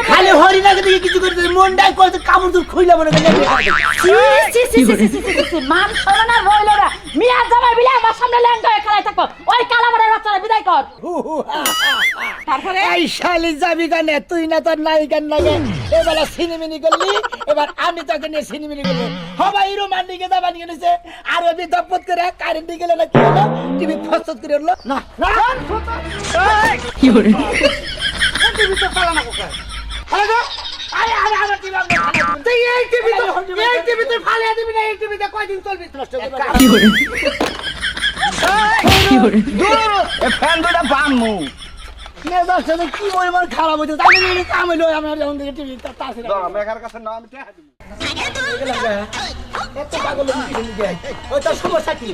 খালি হরিণাকে দিকে কিছু করতে মনটাই কত কামড় তুল খুইলা মনে করে মান শোনা রইল না মিয়া জামাই বিলে আমার সামনে ল্যাংটা হয়ে খেলায় থাকো ওই কালামারের বাচ্চারা বিদায় কর তারপরে এই শালি যাবি কানে তুই না তোর নায়িকার লাগে এবার সিনেমিনি করলি এবার আমি তোকে নিয়ে সিনেমিনি করবো সবাই রোমান্টিকে যাবা নিয়ে নিছে আর ওই দপত করে কারেন্ট দিয়ে গেলে না কি হলো টিভি ফসত করে উঠলো না কি করে টিভি তো চালানো কোথায় আরে আরে আরে টিভি আমরা তুই এই টিভি তো ফালিয়ে দিবি না এই টিভিতে কয়দিন চলবি নষ্ট কি করে কি করে এ ফ্যান দুটা বামু মেজার সাথে কি পরিমাণ খারাপ হইছে জানি না কাম হইলো আমরা যখন থেকে টিভি তাছে না মেঘার কাছে না আমি টাকা দিব এত পাগল কি দিলি ওটা সমস্যা কি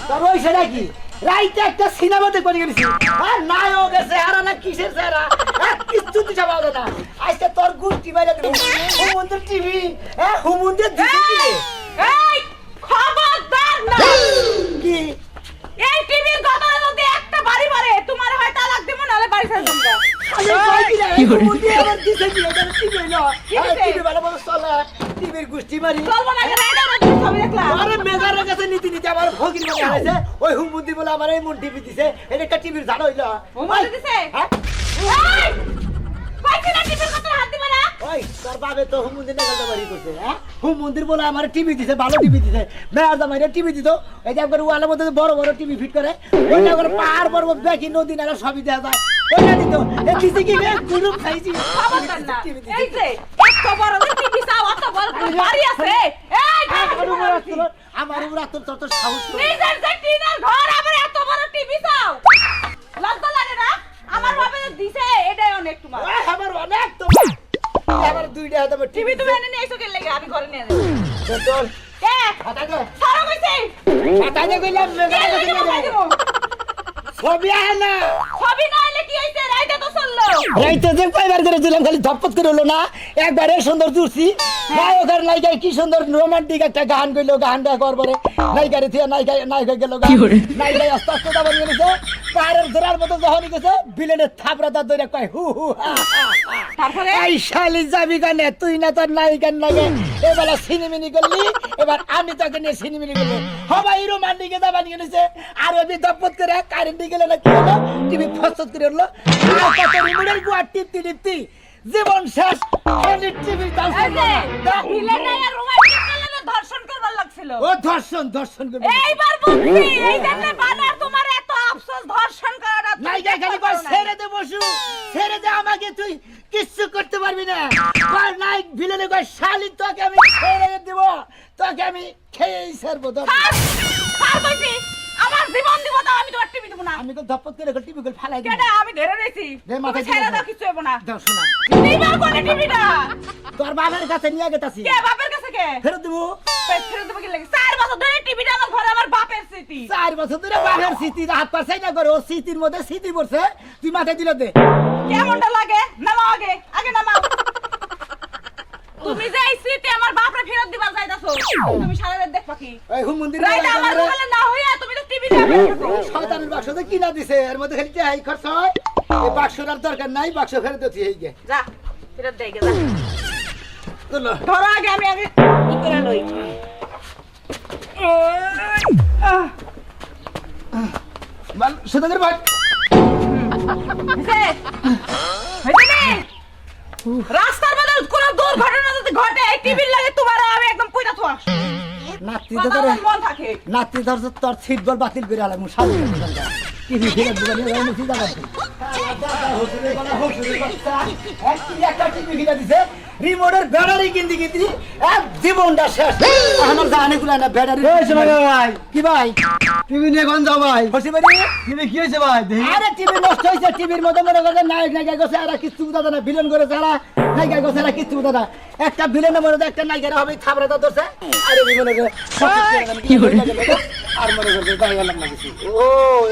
তোর ওই সেটা কি রাইতে একটা সিনেমা দেখে গেছি আর নায়ক আছে আর না কিসের সেরা কিছু দিশা পাওয়া না আজকে তোর গুষ্টি বাইরে দেব হুমুন্দের টিভি হুমুন্দের দিছে কি এই খবরদার না কি এই টিভির কথা যদি একটা বাড়ি মারে তোমার হয় তালাক দেব নালে বাড়ি ছেড়ে দেব আমি কই কি রে হুমুন্দি আবার দিছে কি এটা টিভি না টিভি ভালো ভালো চলে টিভির গুষ্টি মারি চলবো না কেন এটা ছবি দেখলাম আরে মেজারের কাছে নীতি নীতি আমার ফকির মনে হারাইছে ওই হুমুন্দি বলে আমার এই মন টিভি দিছে এটা একটা টিভির জানো হইলো মোবাইল দিছে হ্যাঁ এই কইছে না টিভির কথা হাত দিবা না ওই তোর বাবে তো হুমুন্দির নাগাল বাড়ি করছে হ্যাঁ হুমুন্দির বলে আমার টিভি দিছে ভালো টিভি দিছে মেয়াজ আমার টিভি দিত এই যে একবার ওয়ালের মধ্যে বড় বড় টিভি ফিট করে ওইটা করে পাহাড় পর্বত দেখি নদী নালা সবই দেখা যায় ওইটা দিত এই দিছে কি গুরু খাইছি খবরদার না এই যে এত বড় টিভি চাও অত বড় বাড়ি আছে এই আমার উপর তোর তো সাহস নিজের যে টিনের ঘর আবার এত বড় টিভি চাও লজ্জা লাগে না আমার বাবা দিছে এটাই অনেক তোমার আমার অনেক তো আমার দুইটা হাতে টিভি তুমি এনে নিয়ে এসো কে লাগে আমি ঘরে নিয়ে যাবো চল কে হাতা দে সারা কইছে হাতা দে কইলাম ছবি আহে না ছবি না এলে কি হইছে রাইতে তো চললো রাইতে যে কয়বার করে দিলাম খালি ধপধপ করে হলো না একবারে সুন্দর তুলছি নায়কের নায়িকায় কি সুন্দর রোমান্টিক একটা গান কইলো গানটা করবরে নায়িকারে থিয়া নায়িকা গেল নায়িকায় আস্তে আস্তে দাবার নিয়ে গেছে পাহাড়ের জোড়ার মতো যখন গেছে বিলেনের থাপড়াটা ধরে কয় হু হু তারপরে এই শালি যাবি কানে তুই না তোর নায়িকার লাগে এবার সিনেমিনি করলি এবার আমি তোকে নিয়ে সিনেমিনি করবো সবাই রোমান্টিকে দাবার নিয়ে নিছে আর ওই দপধপ করে কারেন্ট দিয়ে গেলে না কি হলো টিভি ফসত করে উঠলো রিমোটের গুয়া টিপতি টিপতি জীবন শেষ টিভি ভিলেনার রোমান্টিক করলে ধর্ষণ করবার লাগছিল ও ধর্ষণ করবে এইবার বুঝছি এই জন্য বানার তোমার এত আফসোস ধর্ষণ করাটা নায়িকা খালি কয় ছেড়ে দে বসু ছেড়ে দে আমাকে তুই কিচ্ছু করতে পারবি না কয় নায়ক ভিলেনে কয় শালি তোকে আমি ছেড়ে দেব তোকে আমি খেয়েই ছাড়বো আর কইছি আমার জীবন দিব দাও আমি তোমার টিভি দেব না আমি তো ধপত করে টিভি করে ফালাই দিই কেডা আমি ধরে রইছি দে মাথা তুমি ছেড়ে দাও কিছু হবে না দাও শোনা নিবার কোনে টিভিটা তোর বাবার কাছে নিয়ে গেতাছি কে বাপের কাছে কে ফেরত দেবো ফেরত দেব কি লাগে 4 বছর ধরে টিভিটা আমার ঘরে আমার বাপের স্মৃতি 4 বছর ধরে বাবার স্মৃতি হাত পা সাইডা করে ও স্মৃতির মধ্যে স্মৃতি পড়ছে তুই মাথায় দিল দে কেমনটা লাগে নামাও আগে নামাও তুমি যে এই স্মৃতি আমার বাপরে ফেরত দিবা যাইতাছো তুমি সারা রাত দেখবা কি এই হুমন্দির রাইট আমার মোবাইলে না হইয়া তুমি তো টিভি দেখো শয়তানের বাক্সতে কিনা দিছে এর মধ্যে খালি টাই খরচ হয় এই বাক্সর আর দরকার নাই বাক্স ফেরত দিতে হই গে যা ফেরত দেই গে যা চলো ধরো আগে আমি কি করে লই মান সুদাগের ভাই রাস্তার মধ্যে কোনো দুর্ঘটনা যদি ঘটে এই টিভির লাগে তোমার আমি একদম পয়টা থোয়া নাতি কথা ধরে মন থাকে নাতি ধর তোর সিট বল বাতিল করে আলাম সাজু টিভি ফেরত দিবা নিয়ে আমি চিন্তা করছি একটা টিভি কিনা দিছে রিমোটের ব্যাটারি কিনতে কিনতে এক জীবনটা শেষ আমার জানে গুলা না ব্যাটারি ভাই কি ভাই টিভি নিয়ে কোন যাও ভাই খুশি বাড়ি টিভি কি হয়েছে ভাই দেখি আরে টিভি নষ্ট হয়েছে টিভির মধ্যে মনে করে নায়ক নায়িকা গেছে আর কিছু বুঝাতে না ভিলেন করে যারা নায়িকা গেছে আর কিছু বুঝাতে না একটা ভিলেনের মনে একটা নায়িকার হবে থাবড়াটা ধরছে আরে মনে করে আর মনে করছে তাই গেলাম না কিছু ও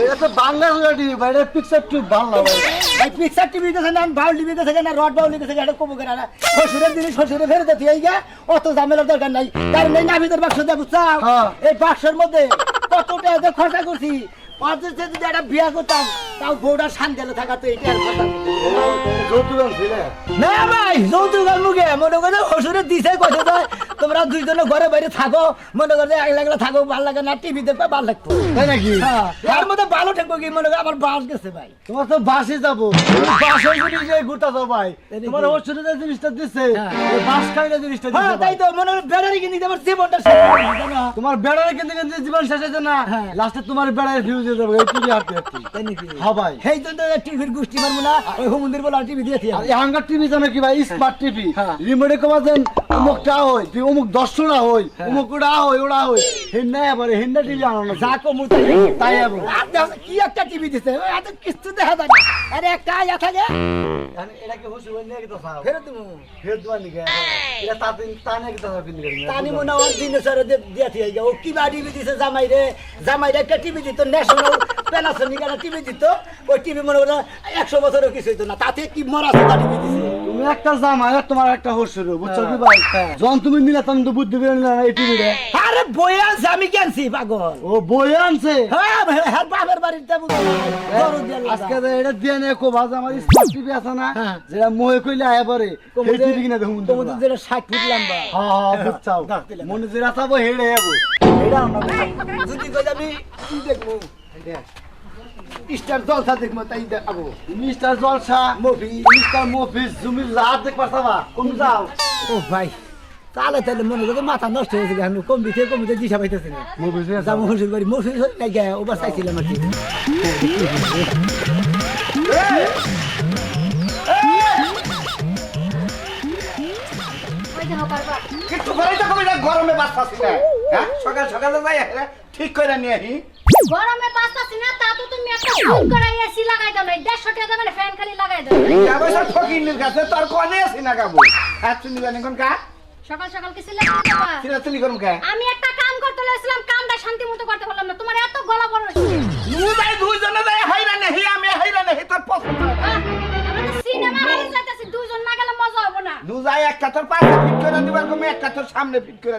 এটা তো বাংলা টিভি ভাই এটা পিকচার টিভি ভালো ভাই ভাই পিকচার টিভি গেছে না বাউল টিভি গেছে না রড বাউল গেছে এটা কবু করে না শ্বশুরের জিনিস শ্বশুরে ফেরত দিতে এই গা অত ঝামেলার দরকার নাই কারণ এই নাভিদের বাক্স দিয়ে বুঝছাও এই বাক্সের মধ্যে কত টাকা খরচা করছি অথচ যদি একটা বিয়া করতাম তাও বউটা শান্তি থাকা তো এটা আর কথা যৌতুক আনছিলে না ভাই যৌতুক মুখে মনে করে হসুরে দিছে কত তোমরা দুইজনে ঘরে বাইরে থাকো মনে করে একলা একলা থাকো ভালো লাগে না টিভি দেখবে ভালো লাগতো তাই নাকি হ্যাঁ তার মধ্যে ভালো থাকবো কি মনে করে আমার বাস গেছে ভাই তোমার তো বাসে যাবো বাসে যে ঘুরতে যাও ভাই তোমার ওষুধে যে জিনিসটা দিচ্ছে হ্যাঁ। ওই বাস খাইলে জিনিসটা হ্যাঁ দিচ্ছে তাই তো মনে করে বেড়ারি কিনে দিতে আমার জীবনটা শেষ হয়ে গেছে না। তোমার বেড়ারে কিন্তু কিন্তু জীবন শেষ হয়েছে না হ্যাঁ। লাস্টে তোমার বেড়ায় ফিউজ হয়ে যাবে এই টিভি হাঁটতে হাঁটতে তাই নাকি হ্যাঁ ভাই সেই জন্য টিভির গোষ্ঠী মারবো না ওই হুমন্দির বলে টিভি দিয়েছি আর এখানকার টিভি জানো কি ভাই স্মার্ট টিভি হ্যাঁ। রিমোটে কমা দেন অমুকটা হয় তুই অমুক 10টা হয় অমুক ওটা হয় ওটা হয় হেন্না এবারে হেন্না টিভি আনো না যা কমু তাই যাবো আর দেখো কি একটা টিভি দিছে এত কিছু দেখা যায় না আরে একটা আয়া থাকে এটা কি হুসু বন্ধ কি তো সাহেব ফেরত দেবো ফের দোয়া নিকে এটা তাতে তানে কি তো সাহেব কিনে গেল তানি মনে হয় দিনে সারে দিয়েছি ও কি বা টিভি দিছে জামাই রে একটা টিভি দিত ন্যাশনাল প্যানাসোনিক একটা টিভি দিত ওই টিভি মনে করে 100 বছরও কিছু হইতো না তাতে কি মরা সাদা টিভি দিছে তুমি একটা জামা আর তোমার একটা হুসুর বুঝছো কি ভাই যখন তুমি মিলা তখন তো বুদ্ধি বের না এই টিভি রে আরে বই আনছে আমি কেনছি পাগল ও বই আনছে হ্যাঁ হ্যাঁ বাপের বাড়িতে আজকে তো এটা দিয়ে নে কো ভাজ আমার স্মার্ট টিভি আছে না হ্যাঁ। যেটা মোহে কইলে আয়া পরে এই টিভি কিনা দেখুন তোমাদের যেটা 60 ফুট লম্বা হ্যাঁ হ্যাঁ বুঝছাও মনে যেটা থাকবো হেড়ে যাবো এটা আমরা যদি কই আমি কি দেখবো স্টার জলসা দেখবো তাই দেখাবো মিস্টার জলসা মুভি মিস্টার মফিস জুমির রাত দেখ পারতাবা কোন যাও ও ভাই তাহলে মনে করো মাথা নষ্ট হয়েছে আমি কমিতে দিশা পাইতেছি না মফিস যাবো হুজুর বাড়ি মুভি নাই গে ওবার চাইছিলাম আর কি ওই দেখো কারবার কিন্তু ঘরে তো কবে গরমে বাঁচতাছি না হ্যাঁ সকাল সকালে যাই ঠিক করে নিয়ে আহি গরমে বাঁচতাছি না তা তো তুমি একটা ফোন করে এসি লাগাই দাও না 150 টাকা দামের ফ্যান খালি লাগাই দাও যাবো সব ফকির কাছে তোর কোনে আছি না গাবো হাত চুনি বানি কোন কা সকাল সকাল কিছু লাগাই দাও সিরা চুনি করুম কা আমি একটা কাম করতে লাইছিলাম কামটা শান্তি মতো করতে পারলাম না তোমার এত গলা বড় হইছে নু যাই দুইজনে যাই হাইরা নেহি আমি হাইরা নেহি তোর পছন্দ আমরা তো সিনেমা হলে যাইতাছি দুইজন না গেলে মজা হবে না নু যাই একটা তোর পাশে ফিট করে দিবার কমে একটা তোর সামনে ফিট করে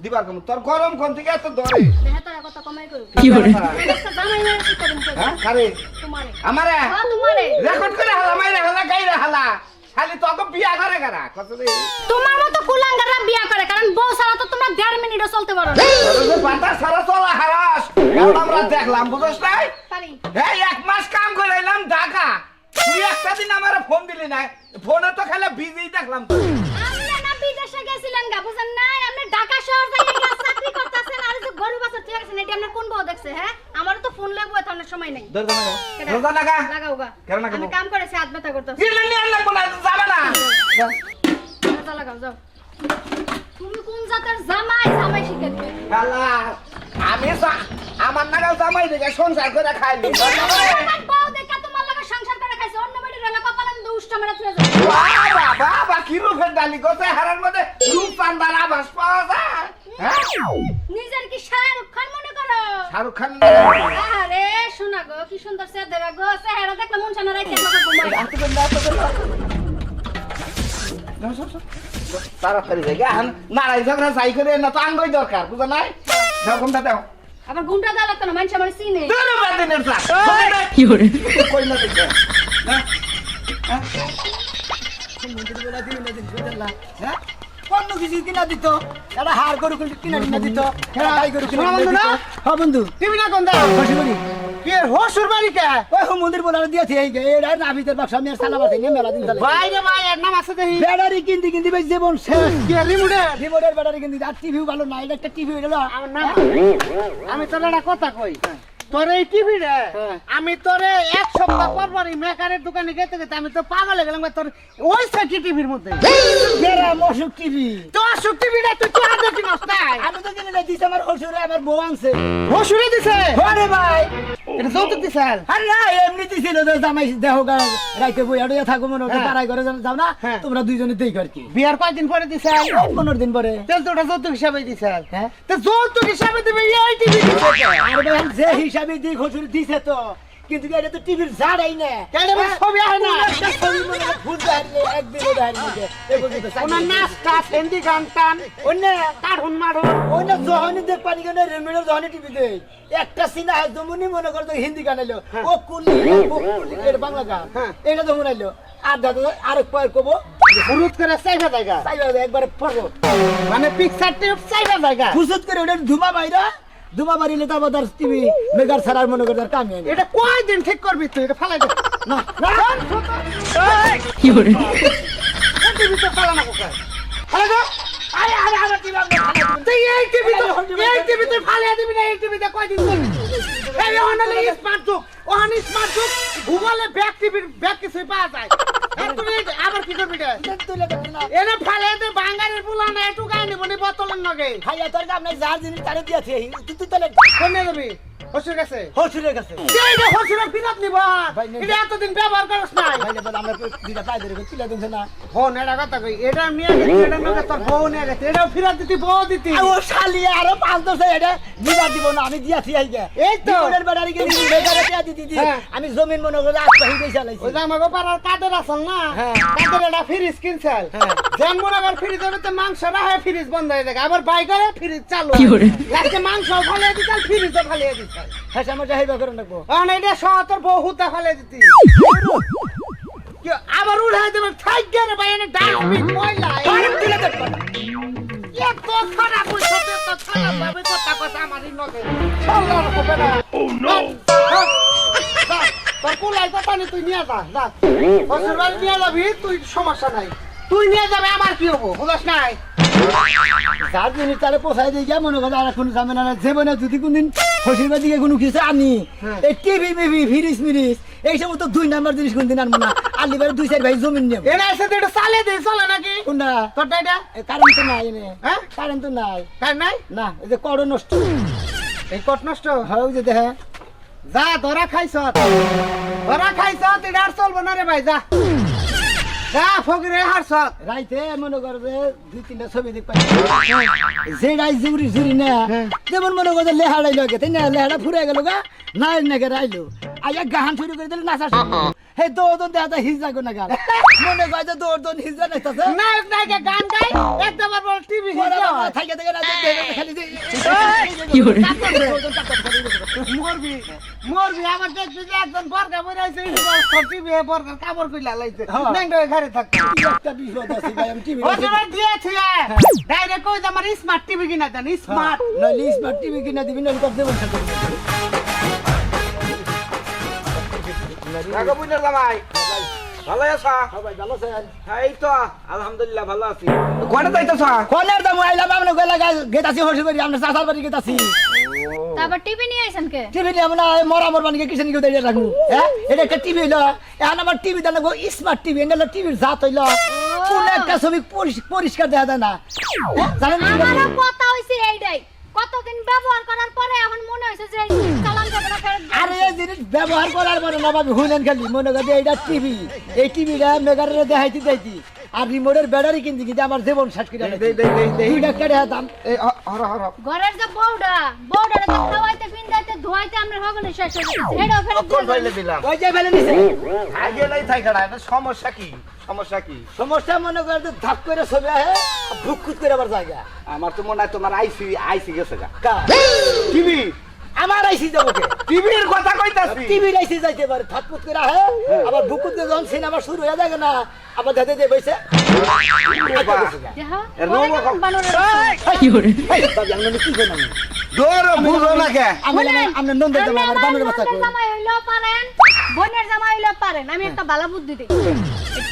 দিবার কমে তোর গরম কোন থেকে এত ধরে দেহে তো কথা কমাই করো কি করে একটা জামাই না কি করুম হ্যাঁ কারে তোমারে আমারে হ্যাঁ তোমারে রেকর্ড করে হালা মাইরা হালা গাইরা হালা খালি তো বিয়া করে গারা কত রে তোমার মতো কুলাঙ্গাররা বিয়া করে কারণ বউ ছাড়া তো তোমরা 1.5 মিনিটও চলতে পারো না বাতা সারা চলা হারাস আমরা দেখলাম বুঝছ নাই পারি এই এক মাস কাম করে এলাম ঢাকা তুই একটা দিন আমার ফোন দিলি না ফোনে তো খালি বিজি দেখলাম তো আপনি না বিদেশে গেছিলেন গা বুঝেন না আপনি ঢাকা শহর যাইয়া ক্লাস চাকরি করতেছেন আর যে গরু বাছর ঠিক আছে এটা আপনি কোন বউ দেখছে হ্যাঁ আমারও তো ফোন লাগবে এত সময় নাই রোজা লাগা লাগাও গা কেন লাগাবো? আমি কাম করেছি হাত ব্যথা করতেছি দিলে নিয়ে লাগবো না যাবে না রোজা লাগাও যাও তুমি কোন জাতের জামাই শিখে দিবে শালা আমি আমার নাগাল জামাই দেখে সংসার করে খাইলি আমার বউ দেখা তোমার লগে সংসার করে খাইছে অন্য বাড়ির রলা কপালে দুষ্ট মেরে তুলে যাও বাবা বাবা কি রূপের ডালি গোছে হারার মধ্যে রূপ পান্ডার আভাস পাওয়া যায় হ্যাঁ নিজের কি শাহরুখ খান মনে করো শাহরুখ খান আরে শোনা গো কি সুন্দর চেহারা গো চেহারা দেখলে মন জানা রাখতে আমাকে ঘুমাই তাড়াতাড়ি জায়গা নারাই ঝগড়া চাই করে না তো আঙ্গই দরকার বুঝা নাই দাও কোনটা দাও আবার ঘুমটা দেওয়া লাগতো না মানুষ আমার চিনে ধন্যবাদ দিনের স্যার কি করে কই না দেখে হ্যাঁ অন্য কিছু কিনা দিত একটা হার গরু কিনা দিত একটা গাই গরু কিনা দিত হ্যাঁ বন্ধু টিভি না কোন দাও খুশি বলি কি হসুর বাড়ি কে ওই মন্দির বলার দিয়েছে এই এটা নাবিতের বাক্স আমি আর সালাবাতে নিয়ে মেলা দিন চালাই বাইরে ভাই এর নাম আছে দেখি ব্যাটারি কিনতে ভাই জীবন শেষ কি রিমোটে রিমোটের ব্যাটারি কিনতে আর টিভিও ভালো না এটা একটা টিভি হলো আমার নাম আমি তোর একটা কথা কই তোর এই টিভি রে আমি তোরে এক সপ্তাহ পর পরই মেকারের দোকানে গেতে গেতে আমি তো পাগল হয়ে গেলাম তোর ওই সাইকি টিভির মধ্যে বেড়া মশুক টিভি তো অসুখ টিভি রে তুই চোরা দেখি নস্তাই আমি তো কিনে দিছি আমার হসুরে আমার বউ আনছে হসুরে দিছে আরে ভাই এটা যৌতুক দিছেন আরে না এমনি দিছিল যে জামাই দেহ রাইতে বই আড়িয়া থাকো মনে হচ্ছে পাড়াই করে যাও না হ্যাঁ। তোমরা দুইজনে দেই কর কি বিয়ার কয়দিন পরে দিছেন 15 দিন পরে তেল তো ওটা যৌতুক হিসাবে দিছেন হ্যাঁ তো যৌতুক হিসাবে দিবে এই টিভি দিছে আর ভাই যে হিসাবে দিক হসুর দিছে তো কিন্তু এটা তো টিভির ঝাড়াই না কেন এবার ছবি আহে না? একটা ছবি মনে হয় ভূত দাঁড়িয়ে একদিন দাঁড়িয়ে এই পর্যন্ত ওনার নাচটা হিন্দি গান টান অন্য কার্টুন মারুন অন্য যখনই দেখ পানি কেন রেমিডের যখনই টিভি দেয় একটা সিনা হয় জমুনি মনে করতো হিন্দি গান এলো ও কুলি এটা বাংলা গান এটা যখন এলো আর দাদা আরেক পয়ের কবো ফুরুত করে চাইবা জায়গা একবারে পড়বো মানে পিকচার টিপ চাইবা জায়গা ফুসুত করে ওটা ধুমা ধুমা বাড়িলে তো আবার টিভি মেগার ছাড়ার মনে করে কামি হয় না। এটা কয়দিন ঠিক করবি তুই এটা ফালাই দে না কি করে টিভি তো ফালা না কোথায় ফালা দে আরে আরে আরে টিভি আমরা তুই এই টিভি তুই ফালিয়ে দিবি না এই টিভিতে কয়দিন করবি এই অনলি স্মার্ট যুগ অনলি স্মার্ট যুগ ঘুমালে ব্যাক টিভির ব্যাক কিছুই পাওয়া যায় আর তুই আবার কি করবি রে তুলে দেবে না এনে ফালিয়ে দে বাঙালির পুলানা একটু গায় নিব নি বোতলের নগে খাইয়া তোর কাম নাই যার জিনিস তারে দিয়েছে তুই তাহলে কোনে দেবি হসুর কাছে হসুরের কাছে এই যে হসুরের ফিরত নিব এটা এতদিন ব্যবহার করছ নাই ভাইলে বলে আমরা দুইটা পাই ধরে তুলে দিছে না ফোন এটা কথা কই এটা নিয়ে গেছি এটা নগে তোর বউ নিয়ে গেছে এটাও ফিরত দিতি বউ দিতি আর ও শালি আরো 5 10 এটা দিবার দিব না আমি দিয়াছি আইগে এই তো। জীবনের বাড়ি গিয়ে বেকারে দিয়া দিতি হ্যাঁ। আমি জমিন মনে করে আস্তা হই গেছে ওই যে আমাকে পাড়ার কাদের আসল না হ্যাঁ। কাদের এটা ফ্রিজ কিনছেন হ্যাঁ। যেন মনে কর ফ্রিজ হবে তো মাংস রাখে ফ্রিজ বন্ধ হয়ে যায় আবার বাইকে ফ্রিজ চালু লাস্টে মাংস ফালিয়ে দিতাল ফ্রিজও ফালিয়ে দিতাল হ্যাঁ আমার যাইবা করে রাখবো কারণ এটা সহতর বউ হুতা ফালিয়ে দিতি কি আবার উড়াই দেবে থাইকে রে ভাই এনে ডাস্টবিন ময়লা আরে তুলে দে এত খারাপ হইছে তো খারাপ ভাবে কথা কথা আমারই নগে সাল্লার হবে না ও নো তোর কুলাই কথা নি তুই নিয়ে যা যা বছর বাড়ি নিয়ে যাবি তুই সমস্যা নাই তুই নিয়ে যাবে আমার কি হবো বুঝছ নাই যার জিনিস তারে পোষাই দিয়ে গিয়া মনে করে আর কোনো ঝামেলা না জীবনে যদি কোনদিন ফসিলবার দিকে কোনো কিছু আনি এই টিভি মিভি ফিরিস মিরিস এই সমস্ত 2 নাম্বার জিনিস কোনদিন আনবো না আলিবারে 2-4 ভাই জমিন নেব এনে এসে তো এটা চালে দে চলে নাকি কোনটা তোরটা এটা কারেন্ট তো নাই এনে হ্যাঁ কারেন্ট তো নাই তাই নাই না এই যে কড় নষ্ট এই কট নষ্ট হয় ওই যে দেখে যা ধরা খাইছ এটা আর চলবো না রে ভাই যা যা ফকিরে হারছ রাইতে মনে করো যে 2-3টা ছবি দেখ পাই যে রাই জুরি জুরি না যেমন মনে করো লেহাড়াই লাগে তাই না লেহাড়া ফুরে গেল গা নাই নাকি রাইলো আইয়া গান শুরু করে দিলে নাচা শুরু হে দৌড় দেখা হিজা গো না গান মনে করে যে দৌড় হিজা নাচতেছে নায়ক নায়িকা গান গাই একদম আর টিভি থাকে থেকে না খালি মরবি মরবি আমার দেখবি যে একজন বর্গা বই রয়েছে টিভি বর্গার কাপড় কইলা লাইছে নেংডে ঘরে থাকতে একটা বিপদ আছে ভাই আমি টিভি ওজনে দিয়েছি ডাইরেক্ট কই আমার স্মার্ট টিভি কিনা দেন স্মার্ট নইলে স্মার্ট টিভি কিনা দিবি নইলে কত দেবো সাথে রাগো বুঝলে জামাই ভালো আছা ভাই ভালো আছেন এই তো আলহামদুলিল্লাহ ভালো আছি কোনে যাইতেছ কোনের দাম আইলাম আমরা গেলা গেতাছি হসি করি আমরা সাসার বাড়ি গেতাছি তারপর টিভি নিয়ে আইছেন কে টিভি নিয়ে আমরা মরামর বানিয়ে কিসেন কেউ দাঁড়িয়ে রাখবো হ্যাঁ এটা একটা টিভি হইলো এখন আমার টিভি দাঁড়াবো স্মার্ট টিভি এটা টিভির জাত হইলো কোন একটা ছবি পরিষ্কার দেখা যায় না জানেন আমারও কথা হইছে এইটাই কতদিন ব্যবহার করার পরে এখন মনে হইছে যে চালান যাবে না ফেরত দিয়ে আরে এই জিনিস ব্যবহার করার পরে না ভাবি হুইলেন খালি মনে করে এটা টিভি এই টিভিটা মেগারে দেখাইতে দেখাইতে আর রিমোটের ব্যাটারি কিনতে কিনতে আমার জীবন শেষ করে দুইটা কেটে দাম এই হর হর ঘরের যে বউডা তো খাওয়াইতে পিন্দাইতে ধোয়াইতে আমরা হগনে শেষ হয়ে গেছে এটাও ফেরত কোন দিয়ে ফাইলে যাবেন। দিলাম ওই যে ফেলে নিছে আগে নাই থাই খাড়া এটা সমস্যা কি সমস্যা মনে করে যে ধাপ করে ছবি আহে ভুকুত করে আবার জায়গা আমার তো মনে হয় তোমার আইসি গেছে গা কা টিভি আমার আইসি যাবো কে টিভির কথা কইতাছি টিভি আইসি যাইতে পারে থাকপুত করে আহে আবার ভুকুত করে যখন সিনেমা শুরু হয়ে যায় না আবার যাতে দিয়ে বসে দেখো এর পরে রোমও কেমন বানরের কি করলাম দৌড় বুঝো না কে আমরা নন্দের জামা আমার বানরের বাচ্চা কই জামাই হইলেও পারেন বোনের জামাই হইলেও পারেন আমি একটা ভালো বুদ্ধি দিই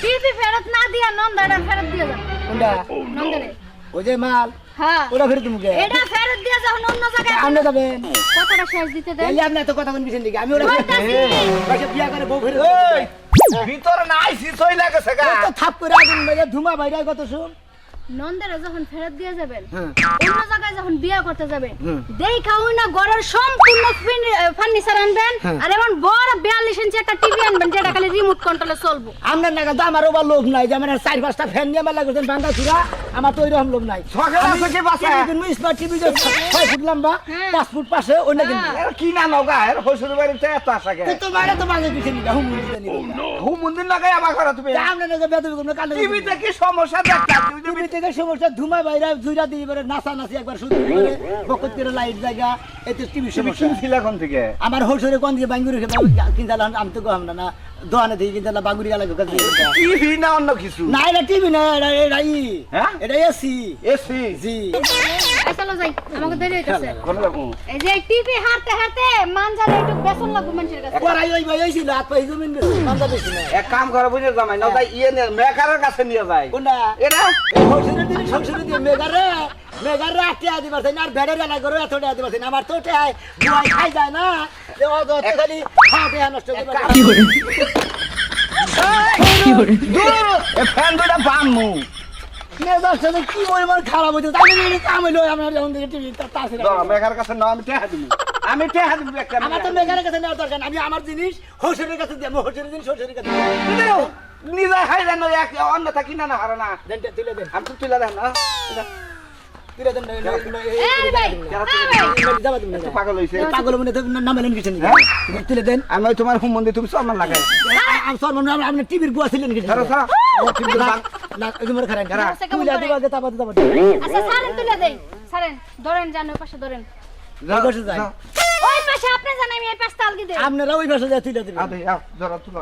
টিভি ফেরত না দিয়া নন্দাটা ফেরত দিয়ে যান কোনটা নন্দারে ওই যে মাল হ্যাঁ ওটা ফেরত মুখে এটা ফেরত দিয়ে যখন অন্য জায়গায় আপনি যাবেন কতটা শেষ দিতে দেন তাহলে আপনি এত কথা কোন পিছন দিকে আমি ওটা কইতাছি। বাসা বিয়া করে বউ ফেরত এই ভিতরে না আইসি সই লাগেছে গা তো থাপ করে আগুন মেরে ধুমা বাইরে কত শুন নন্দারে যখন ফেরত দিয়ে যাবেন হ্যাঁ। অন্য জায়গায় যখন বিয়ে করতে যাবেন দেখা হই না ঘরের সম্পূর্ণ ফার্নিচার আনবেন আর এমন বড় 42 ইঞ্চি একটা টিভি আনবেন যেটা খালি রিমোট কন্ট্রোলে চলবে আপনার নাকি তো আমার ওবার লোভ নাই যে আমার 4-5টা ফ্যান নিয়ে মেলা করছেন বাঙ্গা চূড়া আমার তো ওইরকম লোক নাই শখের আছে কি বাসা? স্মার্ট টিভি 6 ফুট লম্বা 5 ফুট পাশে অন্য কিন্তু এর কি না নগা এর হসুর বাড়িতে এত আশা কে তো বাইরে তো মাঝে পিছনে নিবা হুম দিতে নিবা হুম মন্দির লাগাই আবার করা তুমি আমরা না বেদবি কোনো কানে টিভিতে কি সমস্যা দেখতা তুমি টিভি থেকে সমস্যা ধুমা বাইরে জুইরা দিয়ে এবারে নাচা নাচি একবার শুরু করে বকত করে লাইট জায়গা এতে টিভি সমস্যা ছিল এখন থেকে আমার হসরে কোন দিয়ে বাঙ্গুরি খেতে কিনতালাম আমি তো কম না দোকানে থেকে কিনতালাম বাঙ্গুরি গেলে টিভি না অন্য কিছু না এটা টিভি না এটা হ্যাঁ এটা এসি এসি জি এই চলো যাই আমাকে দেরি হইতাছে কোন রকম এই যে টিভি হাঁটতে হাঁটতে মানজারে একটু বেসন লাগবে মানুষের কাছে পরাই ওই ভাই হইছিল হাত পাই জমিন মানতা বেশি না এক কাম করে বুঝে জামাই না তাই ইয়ে নে মেকারের কাছে নিয়ে যায় কোনটা এটা হসরে দিন সংসরে দিয়ে মেগারে আটে আদি পারছে না আর বেড়ে গেলা করে এতটা আদি পারছে না আমার তো টাই বুয়াই খাই যায় না যে ও তো খালি খাওয়াতে নষ্ট করে এ ফ্যান দুটা বামু মেজার সাথে কি পরিমাণ খারাপ হইছে তাই নিয়ে কাম হইলো আমরা যখন থেকে টিভি তাছে মেকারের কাছে না আমি টেহা দিব একটা আমার তো মেগারের কাছে নেওয়ার দরকার আমি আমার জিনিস হসরের কাছে দিই হসরের জিনিস হসরের কাছে নিজে খাই দেন এক অন্য থাকি না না হারে না দেন তুলে দেন আমি তো তুলে দেন না তুলে দেন এই ভাই যাবা তুমি পাগল হইছে পাগল মনে তো নামেলেন কিছু নেই তুলে দেন আমি ওই তোমার হুম মন্দির তুমি সব লাগাই আমি সর মনে আপনি টিভির গুয়া ছিলেন কিছু ধরো ধরো না তুমি খারাপ তুলে দেবা তারপর তারপর আচ্ছা সারেন তুলে দেই সারেন ধরেন জানো পাশে ধরেন বসে যাই ওই পাশে আপনি জানেন আমি এই পাশে আলগি দেই আপনারা ওই পাশে যায় তুলে দেবেন আদে আও ধরো তুলো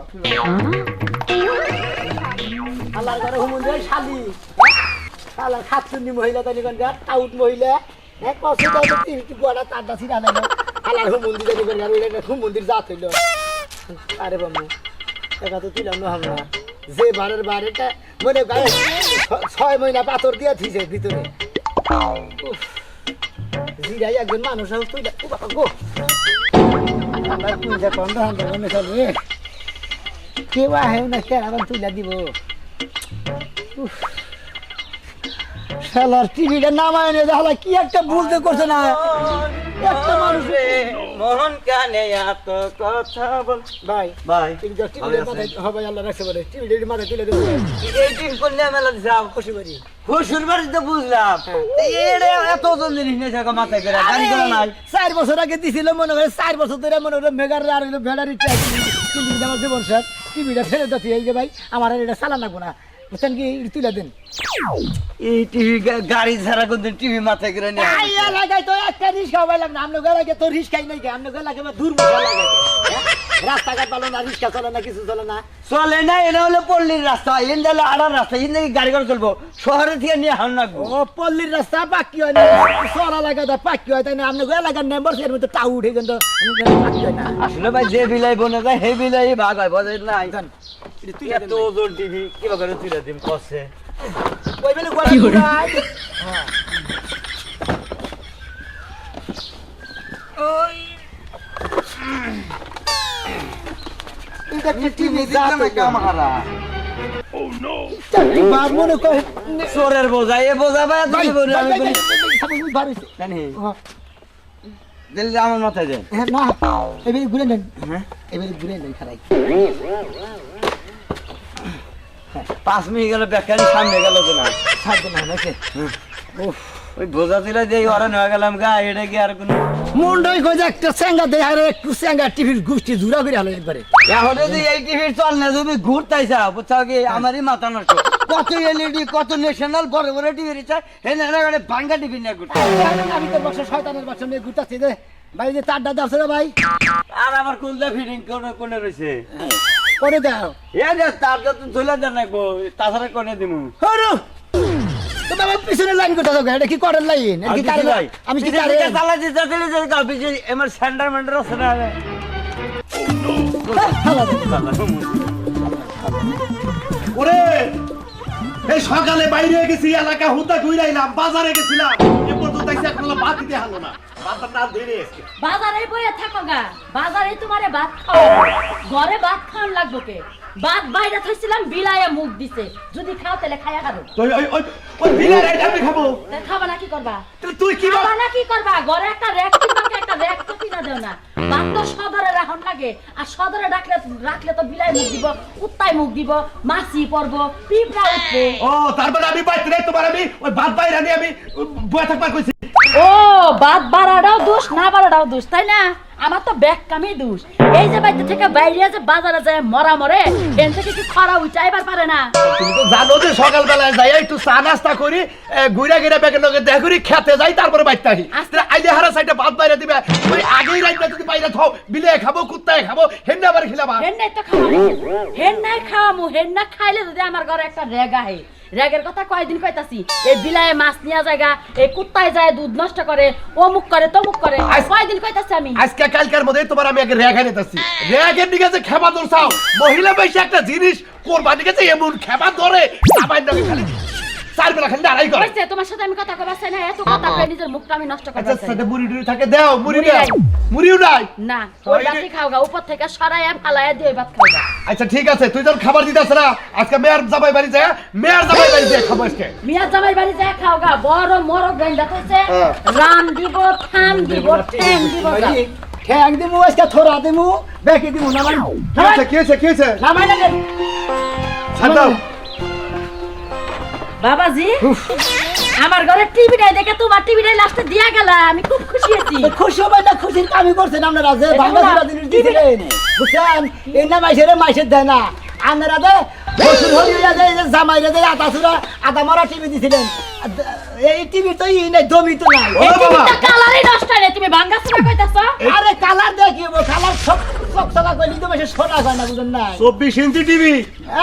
আল্লাহর ঘরে হুমুন যায় শালি শালা খাতুনি মহিলা তানি কোনটা আউট মহিলা এক পাশে দাও তিনটি গোড়া তারটা ছিড়া না আল্লাহর হুমুন দিতে দিবেন আর ওই হুমুন মন্দির যা হইলো আরে বাবু এটা তো তুইলাম না আমরা যে বারের বারেটা মনে গায়ে 6 মহিনা পাথর দিয়া থিছে ভিতরে জিরাই একজন মানুষ আর তুই ও বাবা গো আমার তুই যা কোন ধান মনে চলে কেউ আহে না কে আবার তুইলা দিব শালার টিভিটা নামায় নিয়ে যাহলা কি একটা বুঝতে করছে না একটা মানুষ মোহন কানে এত কথা বল ভাই ভাই টিভিটার মাথায় হবে আল্লাহ রাখছে বলে টিভিটার মাথায় তুলে দেবো এই টিম করলে মেলা যাও খুশি বাড়ি হুশুর বাড়ি তো বুঝলাম এড়ে এত জন জিনিস নিয়ে থাকা মাথায় করে গাড়ি করা নাই 4 বছর আগে দিছিল মনে করে 4 বছর ধরে মনে করে মেগার আর হইলো ভেড়ারি টিভি আমার জীবন স্যার টিভিটা ফেলে দিতে এই যে ভাই আমার আর এটা চালান লাগবো না বুঝছেন কি তুলে দেন এই টিভি গাড়ি ছাড়া কোন টিভি মাথায় করে নিয়ে আই লাগাই তো একটা রিস্কা পাইলাম না আমরা গেলাকে তো রিস্কাই নাই আমরা গেলাকে দূর লাগাই রাস্তাঘাট ভালো না রিস্কা চলে না কিছু চলে না চলে না এটা হলো পল্লীর রাস্তা এনদালে আড়ার রাস্তা এনে গাড়ি করে চলবো শহরে থেকে নিয়ে হান লাগবো ও পল্লীর রাস্তা পাকি হয় না সরা লাগাতে পাকি হয় তাই না আমরা এলাকার মেম্বার এর মধ্যে টাউ উঠে কিন্তু পাকি হয় না আসলে ভাই যে বিলাই বনে যায় সেই বিলাই ভাগ হয় বোঝেন নাই তুই এত ওজন টিভি কিবা করে তুলে দিম কষে ওই বেলে গোলা এটা টিভি যাতে কাম হারা বাদ মনে কর চোরের বোঝা এ বোঝা ভাই ভাই তুমি বলি আমি বলি বাড়িছে জানি দিল্লি আমার মাথায় যায় না এবারে ঘুরে নেন হ্যাঁ এবারে ঘুরে নেন খারাই 5 মিনিট গেল বেকারি সামনে গেল তো না ছাড়বে না নাকি ওই বোঝা দিলে যে অরেন হয়ে গেলাম গা এটা কি আর কোনো মুন্ডই কই যে একটা স্যাঙ্গা দেয় আর একটু স্যাঙ্গা টিভির গুষ্টি জুড়া করে হলো একবারে এখন যদি এই টিভির চল না তুমি ঘুরতাইছা বুঝছাও কি আমারই মাথা নষ্ট কত এলইডি কত ন্যাশনাল বড় বড় টিভি রিচা হে না না ভাঙ্গা টিভি নিয়ে ঘুরতে আমি তো বসে শয়তানের বাক্স নিয়ে ঘুরতাছি রে ভাই যে তারটা দাও রে ভাই আর আমার কুলদা ফিটিং কোনে রইছে করে দাও এ যে তারটা তো ঝুলে দেন না গো তাছাড়া কোনে দিমু হরু তো বাবা পিছনে লাইন কোটা দাও এটা কি করেন লাইন এটা কি কারে আমি কি কারে চালা দিতে দিলে যে কাপি যে আমার সেন্টার মেন্টার আছে না ওরে এই সকালে বাইরে গেছি এলাকা হুতা ঘুরাইলাম বাজারে গেছিলাম এ পর্যন্ত এখন ভাত দিতে হলো না ভাতটা না ধরে এসে বাজারে বইয়া থাকো গা বাজারে তোমারে ভাত খাও ঘরে ভাত খাওয়ান লাগবো কে ভাত বাইরে থইছিলাম বিলায়া মুখ দিছে যদি খাও তাহলে খায়া খাবো তো ওই বিলের এটা আমি খাবো খাবা না কি করবা তুই কি খাবা না কি করবা ঘরে একটা রেক কিনবা একটা একটা রেক তো কিনা দেও না বাদ তো সদরে রাখন লাগে আর সদরে রাখলে তো বিলাই মুখ দিব কুত্তায় মুখ দিব মাছি পড়ব পিঁপড়া উঠবে ও তারপরে আমি বাইতে নাই তোমার আমি ওই বাদ বাইরে নিয়ে আমি বয়ে থাকবার কইছি ও বাদ বাড়াটাও দোষ না বাড়াটাও দোষ তাই না আমার তো ব্যাগ কামই দোষ এই যে বাইরে থেকে বাইরে যে বাজারে যায় মরা মরে এন থেকে কি খরা উচাইবার পারে না তুমি তো জানো যে সকালবেলায় যাই একটু চা নাস্তা করি ঘুরে ঘুরে ব্যাগের লগে দেখ করি খেতে যাই তারপরে বাইতে আসি আইলে হারা সাইডে বাদ বাইরে দিবে ওই আগেই রাইতে যদি বাইরে থাও বিলে খাবো কুত্তায় খাবো হেন্না আবার খিলাবা হেন্নাই তো খাওয়ামু হেন্নাই খাওয়ামু হেন্না খাইলে যদি আমার ঘরে একটা রেগ আহে রেগের কথা কয়দিন কইতাছি এই বিলায়ে মাছ নিয়া জায়গা এই কুত্তায় যায় দুধ নষ্ট করে অমুক করে তমুক করে কয়দিন কইতাছি আমি আজকে কালকার মধ্যে তোমার আমি আগে রেখে নিতেছি রেখের দিকে যে খেপা ধরছাও মহিলা বেশি একটা জিনিস কোরবানি গেছে এমন খেপা ধরে সাবাইন নাকি খালি চার বেলা খালি দাঁড়াই করে কইছে তোমার সাথে আমি কথা কইবা চাই না এত কথা কই নিজের মুখটা আমি নষ্ট করতে আচ্ছা চাই সাথে মুড়ি টুড়ি থাকে দাও মুড়ি মুড়ি দাও নাই। মুড়িও নাই না ওই বাতি খাওগা উপর থেকে সরাইয়া ফালাইয়া দিয়ে ভাত খাওগা আচ্ছা ঠিক আছে তুই যখন খাবার দিতেছ না আজকে মেয়ার জামাই বাড়ি যায় মেয়ার জামাই বাড়ি যায় খাবো আজকে মিয়া জামাই বাড়ি যায় খাওগা বড় মরক গাইন্দা কইছে রাম দিব থাম দিব ঠ্যাং দিব গা। ঠ্যাং দিমু আজকে থোড়া দিমু বেকি দিমু না মানে কি হয়েছে নামাই না ছাড় দাও বাবাজি আমার ঘরে টিভিটাই দেখে তোমার টিভিটাই লাস্টে দিয়া গেলা আমি খুব খুশি আছি খুশি হবে না খুশির কামই করছেন আপনারা যে বাংলা সুরা জিনিস দিছিলেন বুঝছেন এই না মাইসের দেয় না আপনারা যে বছর হইয়া যায় যে জামাইরে যে আতা সুরা আতা মরা টিভি দিছিলেন এই টিভি তো ই নাই দমি তো নাই এই টিভিটা কালারই নষ্ট হয়ে তুমি ভাঙ্গা সুরা কইতাছো আরে কালার দেখিব কালার সব চকচকা কইলি তো বেশি সোনা হয় না বুঝুন না 24 ইঞ্চি টিভি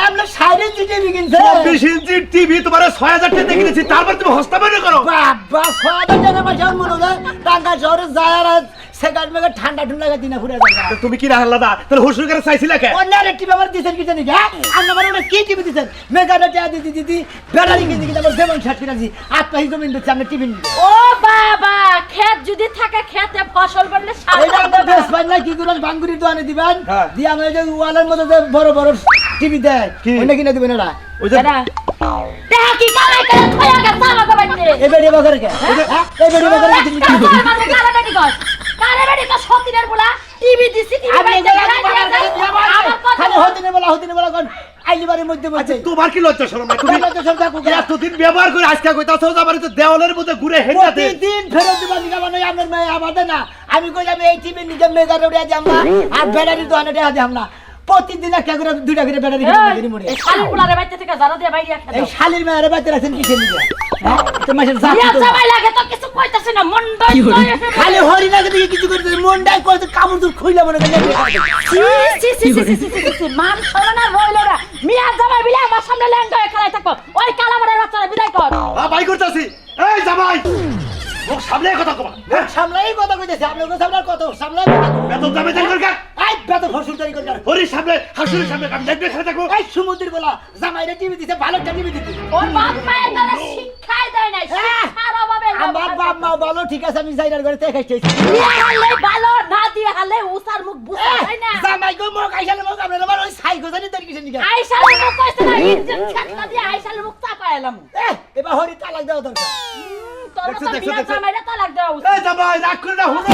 আমরা 60 ইঞ্চি টিভি কিনছে 24 ইঞ্চি টিভি তোমার 6000 টাকা দিয়ে কিনেছি তারপর তুমি হস্তান্তর করো বাবা 6000 টাকা মাসে মনে হয় টাকা শহরে যায় আর সেকেন্ড মেগে ঠান্ডা ঠান্ডা দিনা ফুরে যায় তুমি কি রাখলা দা তাহলে হুসুর করে চাইছিলা কে অন্য টিভি আমার দিছেন কি জানি হ্যাঁ আমরা মানে কি টিভি দিছেন মেগাটা টিয়া দিদি ব্যাটারি কিনতে কিনতে আমার যেমন শার্ট কিনেছি আত্মা হিসেবে দিচ্ছে আমরা টিভি নিয়ে ও বাবা ক্ষেত যদি থাকে খেতে ফসল করলে এইটা আমরা বেশ পাই না কি করবেন বাঙ্গুরির দোকানে দিবেন হ্যাঁ। দিয়ে আমরা যে ওয়ালের মধ্যে যে বড় বড় টিভি দেয় কি? ওইটা কিনে দিবেন এরা ওই যে দেখ কি কালাই করে থয়া গেছে আমাকে বাইতে এই বেড়ি বকরে কে হ্যাঁ? এই বেড়ি বকরে কি টিভি কিনে দিবেন? কারে বেটি তো সতীনের বলা টিভি দিছি টিভি আপনি বাইতে যে খালি হদিনে বলা কোন আইলিবারের মধ্যে বলছে তোমার কি লজ্জা শরম নাই তুমি লজ্জা শরম থাকুক না। এতদিন ব্যবহার করে আজকে কইতাছো যে আমার তো দেওয়ালের মধ্যে ঘুরে হেঁটাতে প্রতিদিন ফেরত দিবা নিকা মানে আপনার মেয়ে আমাদের না আমি কই আমি এই টিভি নিজে মেগারে উড়িয়া যাম না আর ব্যাটারি দোকানে দেয়া যাম না প্রতিদিন একটা করে দুইটা করে ব্যাটারি কিনে মরে এই শালি পোলারে বাইতে থেকে জারা দিয়ে বাইরে রাখা এই শালির মেয়ের বাচ্চা রাখছেন কি খেলি তোমার জাতি বিয়া তো জামাই লাগে তো কিছু কইতাছ না মন্ডই খালি হরিণাকে দিয়ে কিছু করতে মনটাই করতে কামড় তুল খুইলা মনে করে মান সরনা রইল না মিয়া জামাই বিলে আমার সামনে ল্যান্ড হয়ে খেলাই থাকো ওই কালামারের বাচ্চারা বিদায় কর ভাই করতাছি এই জামাই মুখ সামনে কথা কবা সামলাই কথা কইতেছে আপনার কথা সামলার কত সামলাই কথা বেতন দামে যাই করকা এই বেতন ফসুলদারি করে হরির সামনে হাসুরের সামনে আমি দেখবে খেলে থাকবো এই সমুদ্রের বলা জামাইরে টিভি দিতে ভালো টিভি দিতে ওর বাপ মায়ের দ্বারা শিক্ষাই দেয় নাই শিক্ষার অভাবে আমার বাপ মা ভালো ঠিক আছে আমি যাইরার ঘরে থেকে খাইছি হালে ভালো না দিয়ে হালে উসার মুখ বুঝা হয় না জামাই গো মুখ আইসালে মুখ আপনার আমার ওই সাইকো জানি তোর কিছু নিকা আইসালে মুখ কইছে না ইজ্জত ছাড়লা দিয়ে আইসালে মুখ চাপা এলাম এবার হরি তালাক দেওয়া দরকার তোর তো বিয়া জামাইরে তালাক দাও এই জামাই রাগ করে না হুনো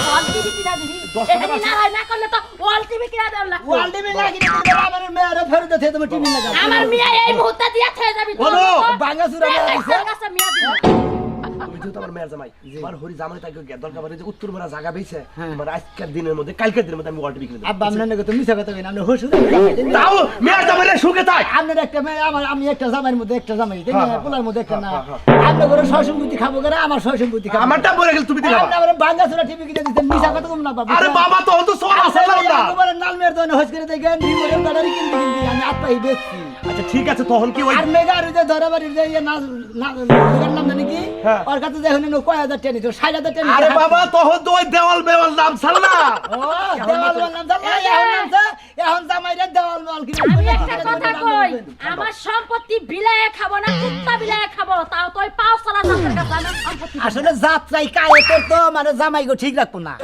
ওয়াল টিভি কিনা দিবি এখানে না হয় না করলে তো ওয়াল টিভি কিনা দেব না ওয়াল টিভি লাগি না আমার মেয়ের ফেরত দিতে তুমি টিভি লাগা আমার মিয়া এই মুহূর্তে দিয়া থয়ে যাবি তো বলো, বাঙ্গা সুরা কাছে মিয়া দিবি তুমি যেহেতু আমার মেয়ের জামাই আমার হরি জামাই তাকে দরকার পড়ে যে উত্তর বেলা জায়গা বেছে তোমার আজকের দিনের মধ্যে কালকের দিনের মধ্যে আমি ওয়াল টিভি কিনে দেব আব্বা আমনে নাকি তুমি মিছা কথা কইন আপনি হসুর তাও মেয়ের জামাইরে সুখে থাক আপনার একটা মেয়ে আমার আমি একটা জামাইয়ের মধ্যে একটা জামাই তাই হ্যাঁ, না পোলার মধ্যে একটা না হ্যাঁ, আপনি করে সহসম্পত্তি খাবো করে আমার সহসম্পত্তি খাবো আমারটা বলে গেল তুমি দিবা আপনি আমার বাঙ্গা সুরা টিভি কিনে দিতেন মিছা কথা কম না বাবা আরে বাবা তো অত সোনা সালাম না একবার নাল মেয়ের দোকানে হস করে দেখেন রিমোটের ব্যাটারি কিনতে কিনতে আমি আত্মাই বেচছি আচ্ছা ঠিক আছে তখন কি ওই আর মেগার যে ধরাবাড়ির যে ইয়ে মেগার নাম জানি কি হ্যাঁ। ওর কাছে দেখুন কয় হাজার টেনিস 60,000 টেনিস আরে বাবা তখন তো ওই দেওয়াল বেওয়াল নাম ছাল না ও দেওয়াল নাম জানো এখন নাম এখন জামাইরে দেওয়াল মাল কিনে আমি একটা কথা কই আমার সম্পত্তি বিলায়ে খাবো না কুত্তা বিলায়ে খাবো তাও তো ওই পাও সালা সাথে কাছে আমার সম্পত্তি আসলে যাত্রাই কায়ে তোর তো মানে জামাই গো ঠিক রাখবো না